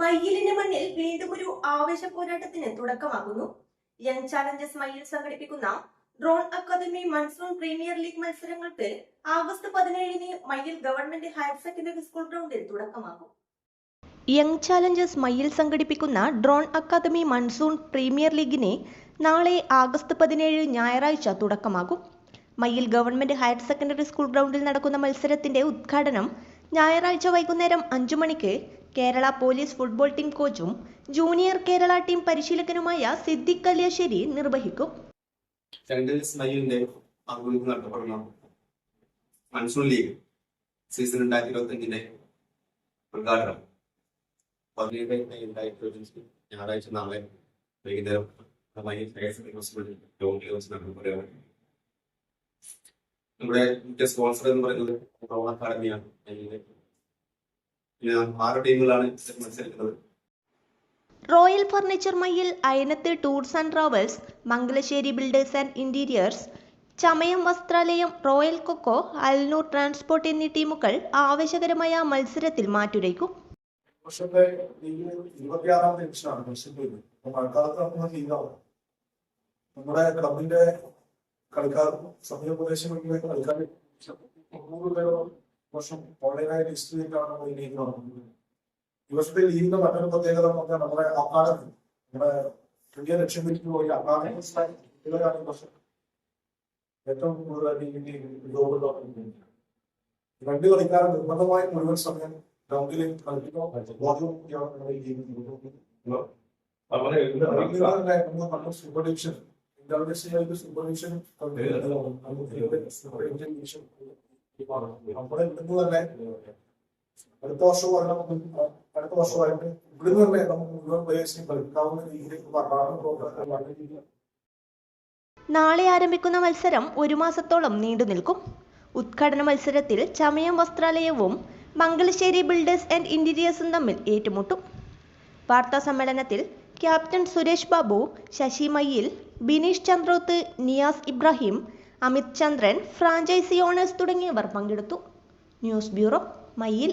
മയ്യിലിന്റെ മണ്ണിൽ വീണ്ടും ഒരു ആവേശ പോരാട്ടത്തിന് തുടക്കമാകുന്നു. യങ് ചാലഞ്ചേഴ്സ് മയ്യിൽ സംഘടിപ്പിക്കുന്ന drone academy monsoon premier league മത്സരങ്ങൾക്ക് ആഗസ്റ്റ് 17-ന് Mayyil government higher secondary school ഗ്രൗണ്ടിൽ തുടക്കമാകും. യങ് ചാലഞ്ചേഴ്സ് മയ്യിൽ സംഘടിപ്പിക്കുന്ന ഡ്രോൺ അക്കാദമി മൺസൂൺ പ്രീമിയർ ലീഗിന് നാളെ ആഗസ്റ്റ് 17 ഞായറാഴ്ച തുടക്കമാകും. Mayyil government higher secondary school ഗ്രൗണ്ടിൽ നടക്കുന്ന മത്സരത്തിന്റെ ഉദ്ഘാടനം ഞായറാഴ്ച വൈകുന്നേരം 5 മണിക്ക് കേരള പോലീസ് ഫുട്ബോൾ ടീം കോച്ചും ജൂനിയർ കേരള ടീം പരിശീലകനുമായ സിദ്ദിഖ് കല്യാശ്ശേരി നിർവഹിക്കും. മൺസൂൺ ലീഗ് സീസൺ 2025 ഉദ്ഘാടനം 17 ഞായറാഴ്ച നാളെ വൈകുന്നേരം നമ്മുടെ മുഖ്യ സ്പോൺസർ എന്ന് പറയുന്നത് ഡ്രോൺ അക്കാദമിയാണ്. 6 ടീമുകളാണ് മത്സരിക്കുന്നത്. Royal furniture Mayyil, Ayanath tours and travels, Mangalassery builders and interiors, Chamayam Vasthralayam, royal coco, Alnoor transport എന്നീ ടീമുകൾ ആവേശകരമായ മത്സരത്തിൽ മാറ്റുരയ്ക്കും. നമ്മുടെ ക്ലബിന്റെ കളിക്കാർ സമീപ പ്രദേശങ്ങളിലെ കളിക്കാർ 100 വർഷം ഓൺലൈനായിട്ട് ഹിസ്റ്ററി ചെയ്തിട്ടാണ് നമ്മൾ ഈ ലീഗ് നടക്കുന്നത്. ഈ വർഷത്തെ ലീഗിന്റെ മറ്റൊരു പ്രത്യേകത നമ്മുടെ അക്കാദമി, നമ്മുടെ ഇന്ത്യ ലക്ഷ്യം വെച്ചിട്ട് പോയി അക്കാദമി ഈ വർഷം ഏറ്റവും കൂടുതൽ രണ്ട് കളിക്കാർ നിർബന്ധമായി മുഴുവൻ സമയം ഗ്രൗണ്ടിൽ കളിക്കുന്ന സൂപ്പർഡിവിഷൻ സൂപ്പർവിഷൻ നമ്മുടെ ഇവിടുന്ന് തന്നെ അടുത്ത വർഷമായിട്ട് ഇവിടുന്ന് തന്നെ നമുക്ക് മുഴുവൻ പ്ലേയേഴ്സിനും കളിക്കാവുന്ന രീതിയിലേക്ക് മാറാനും. നാളെ ആരംഭിക്കുന്ന മത്സരം 1 മാസത്തോളം നീണ്ടു നിൽക്കും. ഉദ്ഘാടന മത്സരത്തിൽ ചമയം വസ്ത്രാലയവും മംഗലശ്ശേരി ബിൽഡേഴ്സ് ആൻഡ് ഇന്റീരിയേഴ്സും തമ്മിൽ ഏറ്റുമുട്ടും. വാർത്താ സമ്മേളനത്തിൽ ക്യാപ്റ്റൻ സുരേഷ് ബാബു, ശശി മയ്യിൽ, ബിനീഷ് ചന്ദ്രോത്ത്, നിയാസ് ഇബ്രാഹിം, അമിത് ചന്ദ്രൻ, ഫ്രാഞ്ചൈസി ഓണേഴ്സ് തുടങ്ങിയവർ പങ്കെടുത്തു. News bureau, Mayyil.